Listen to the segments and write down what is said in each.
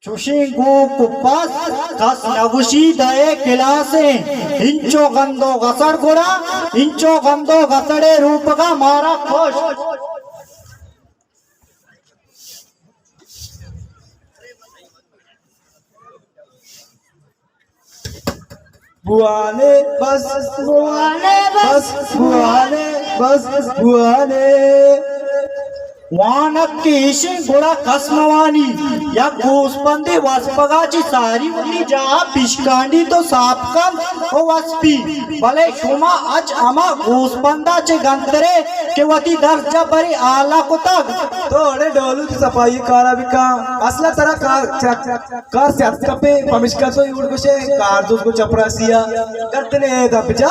Chushingu kupas kas nabushi dae kilase incho gando gasar gora incho gando gasare रूप का मारा खोश बुआने बस बुआने बस बुआने बस बुआने वानक्की इशिंग गोड़ा कसमवानी या गोस्पंदे वास्पगाची सारी मुली जहाँ पिशकांडी तो सापकम ओ वास्पी भले शुमा आज अमा गोस्पंदा चे गंतरे के वती दर्जा बरी आला को तक थोड़े डोलू की सफाई कारा भी का असला तरह कार से कपे पमिशका तो उड़ कुछ कार तो उसको चपरासिया करते ने दबचा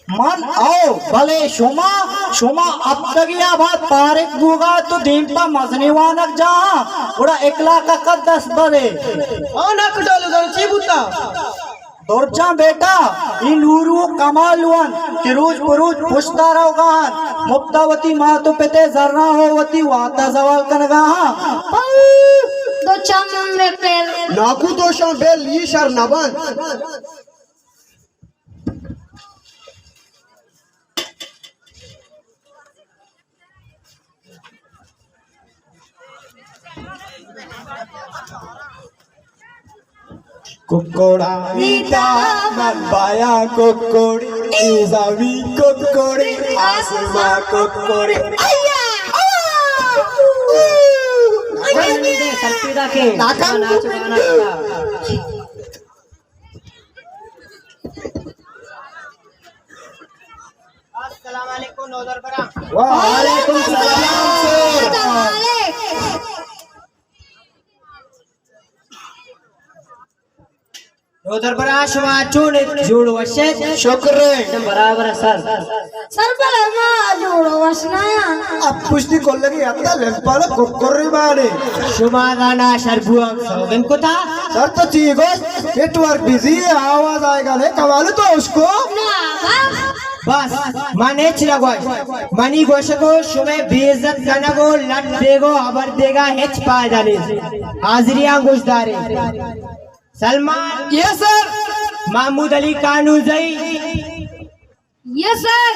मन आओ भले शुमा शुमा अब तक या बात पारिक बुगा तो दिन पा मजनी वानक जा उड़ा 1 लाख का 10 बरे आनक डोलू दर चिबुता दौरचा बेटा इन उरु कमालवन कि रोज बरोज पुछता रहोगा मुक्तावती माँ तो पेते जरना होवती वाता सवाल कनगा दो चम में पेल नाकू दोषों बेल ये शर नबन Kokora ita manbaya kokori izawi kokori asma kokori सल्पीदा के अस्सलामुअलैकुम नौदर बरा वालेकुम सलाम नौदर बरा शुमा चूने जोड़ वशे शुक्र बराबर सर सर पर ना जोड़ो वसनाया अब पुष्टि को लगी अत्ता लेंपाला कोकोरी बाड़े शुमा गाना शरबुआ सोगन को था सर तो ठीक है नेटवर्क बिजी है आवाज आएगा नहीं कमालू तो उसको बस माने चिरागोय मनी गोश को शुमे बेइज्जत करना को लट देगो खबर देगा हेच पा जाने हाजिरियां गुजदारे सलमान ये सर महमूद अली कानूजई ये सर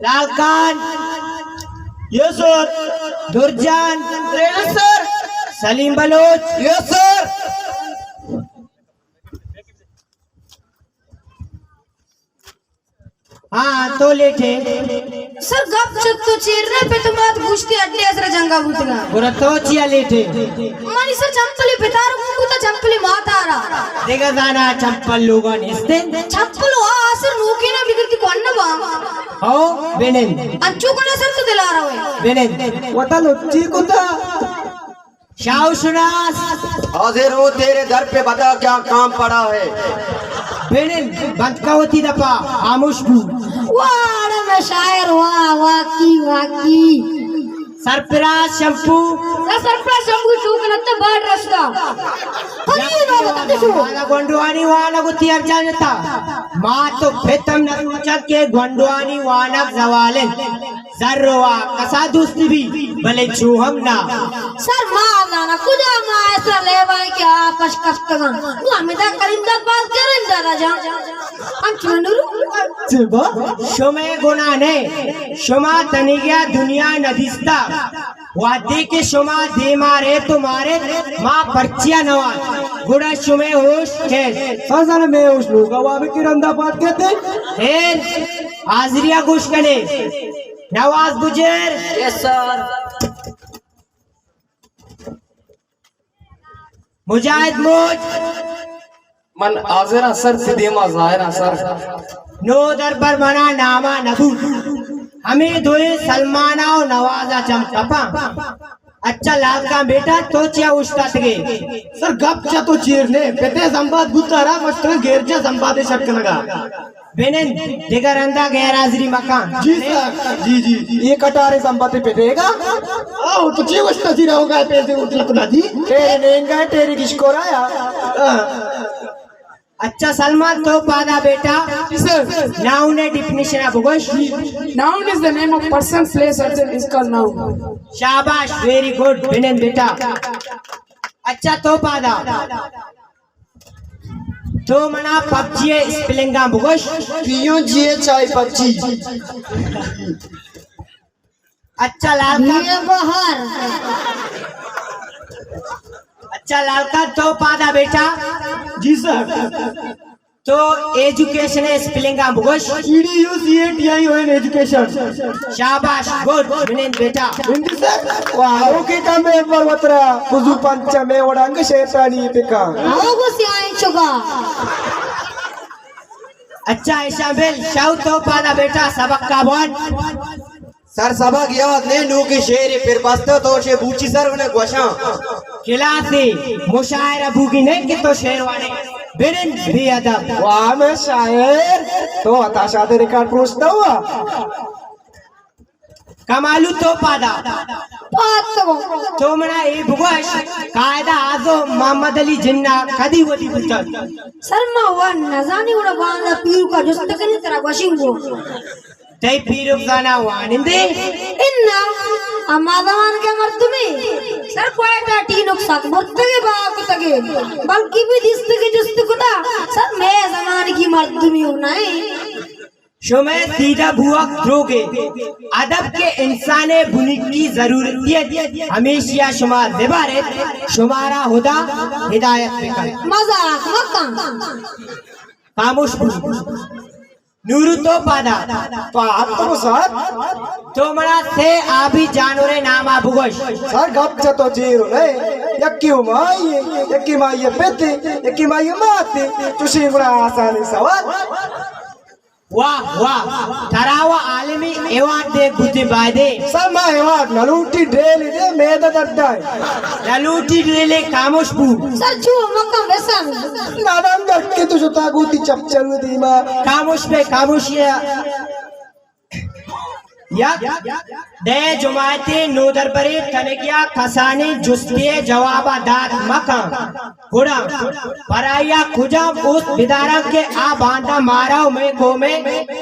लाल खान ये सर दुर्जान ये सर सलीम बलोच ये सर हाँ तो लेटे सर गप चुप तो चीरने पे तो बात गुश्ती अड्डे असर जंगा बुतगा पूरा तो चिया लेटे मानी सर चंपली पितार मुंगू तो चंपली मातारा देखा जाना चंपल लोगों ने इस्ते चंपल आ असर नूकी ना बिगड़ती कौन बा हो बेनेन अंचू कना सर तो दिला रहा है बेनेन वता लुच्ची कुता शाह सुनास हाजिर हूँ तेरे दर पे, बता क्या काम पड़ा है। बेनेन बंदकावती दपा आमुश बू वाह मैं शायर वाह वाकी सरफराज शंपू सरप्राइज शंभू शूक नत्ता बाड़ रस्ता हनी ना बताते शू वाला गोंडवानी वाला को तियर जानता माँ तो बेतम नरुचक के गोंडवानी वाला जवाले जर्रवा कसा दोस्ती भी भले चूहम ना सर मां ना कुदा मां ऐसा ले भाई क्या आपस कष्टगा तू हमें दा करीम दा बात करें दादा जा अंचुंडरू चिबा शुमे गुना ने शुमा तनिया दुनिया नदिस्ता वादे के शुमा दे मारे तुम्हारे माँ पर्चिया नवाज गुड़ा शुमे होश है साजन में उस लोग वाबे की रंदा बात कहते हाजिरिया गुश कने नवाज गुजर यस सर। मुजाहिद मुज मन हाजिर असर सिद्धीमा जाहिर असर नो दरबार मना नामा नबू हमें दोए सलमाना और नवाजा चमकपा अच्छा लाल का बेटा तो चिया उस्ताद गे सर गप चा तो चीरने पेटे संबाद गुतारा मस्टर गेरजा संबादे शक लगा बेनेन दिगर अंदा गैर हाजिरी मकान जी सर जी ये कटारे संबादे पेटेगा आओ तो जी वस्ता जी रहोगा पैसे उठलक ना जी तेरे नेंगा तेरे किसको राया अच्छा सलमान तो पादा बेटा सर नाउ ने definition of Gauss Noun is the name of person, place, or thing is called noun. शाबाश वेरी गुड बेनेन बेटा अच्छा तो पादा तो मना पबजी स्पेलिंगा बुगश पियो जिए चाय पबजी। अच्छा लाल का ये बाहर अच्छा लाल का तो पादा बेटा जी सर। तो एजुकेशन स्पेलिंगा बुगश EDUCATION एजुकेशन। शाबाश गुड विनेन बेटा हिंदी सर। वाओ के काम में पर्वतरा कुजु पंचमे वडांग शैतानी पिका। आओ को सियाई चुका अच्छा शामिल शाउ तो पादा बेटा सबक का बोल सर सबक याद ने नू के शेर फिर बसते तो शे बूची सर उन्हें गोशा खिलासी मुशायरा बुगी नहीं कि तो शेरवाने बिरिन भी अदब वाह मैं शायर तो हताशा दे रिकॉर्ड पूछता हुआ। कमालू तो पादा पात तो मना ए बुगश कायदा आजो मोहम्मद अली जिन्ना कदी वदी बुतर शर्मा हुआ नजानी उड़ा बांधा पीरू का जुस्त कनी तरह वशिंगो तई पीरुक गाना वानिंदे इन्ना अमादान के मर्तुमे सर कोयटा टीनुक सक मुर्तगे बाप तगे बल्कि भी दिस्त के जुस्त कुदा सर मैं जमान की मर्तुमी हूं नहीं शुमे सीधा बुआ द्रोगे अदब के इंसाने बुनिक की जरूरत हमेशा शुमार दिबारे शुमारा हुदा हिदायत बेकर मजाक मक्का खामोश नूरू तो पादा तो आप तो सर तो मना से आभी जानोरे नामा बुगश सर गप तो जीरो नहीं यक्की माई पेते यक्की माई माते तुसी बड़ा आसान सवाल। वाह वाह तरावा आलमी एवार्ड दे गुते बादे सर मैं एवार्ड नलूटी ड्रेली दे मेदा दर्दाय ललूटी रेले खामोश बू सर छू मक्का बेसन नादम गट्टे तो जोता गुती चपचल दीमा खामोश पे खामोश या दे जुमाते नोदर परे कनकिया खसाने जुस्ते जवाबा दाद मका गुड़ा पराया खुजा उस बिदारा के आ बांधा माराओ में को में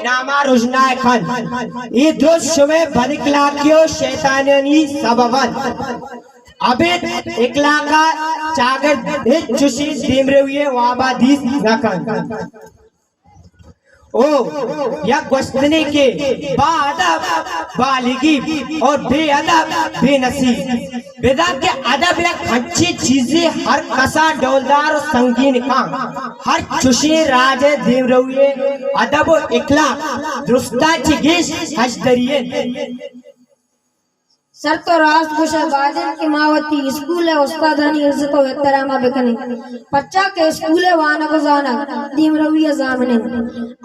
नामा रुजनाए खन ये दृश्य में बदकला क्यों शैतानी सबवन अबे इकला का चागर चुशी दिमरे हुए वाबादी नकन ओ या क्वेश्चने के बाअदब बालिगी और बेअदब बेनसीब बेदा के अदब एक अच्छी चीजें हर कसा डोलदार और संगीन काम हर चुशी राजे देव रहुए अदब और इखलाक दुरुस्ता चिगिश हजदरिये सर तो राष्ट्र कुशल बाजन की मावती स्कूल है उस्तादानी इज्जत और एहतराम बेकने बच्चा के स्कूल है वाना को जाना दीम रविया जामने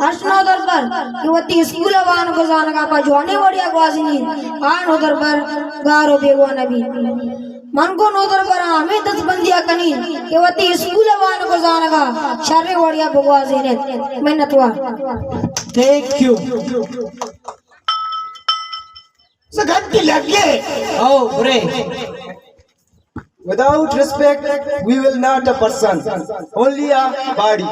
अर्शनो दरबार युवती स्कूल है वाना को जाना का पाजवानी बढ़िया ग्वाजिनी आन उधर पर गारो बेगवाना भी मन को नोदर पर हमें 10 बंदिया कनी युवती स्कूल है वाना को जाना का शर्रे बढ़िया बगवाजिने मेहनतवा थैंक यू घंटी लग गए। ओ बुरे Without respect, we will not a person, only a body.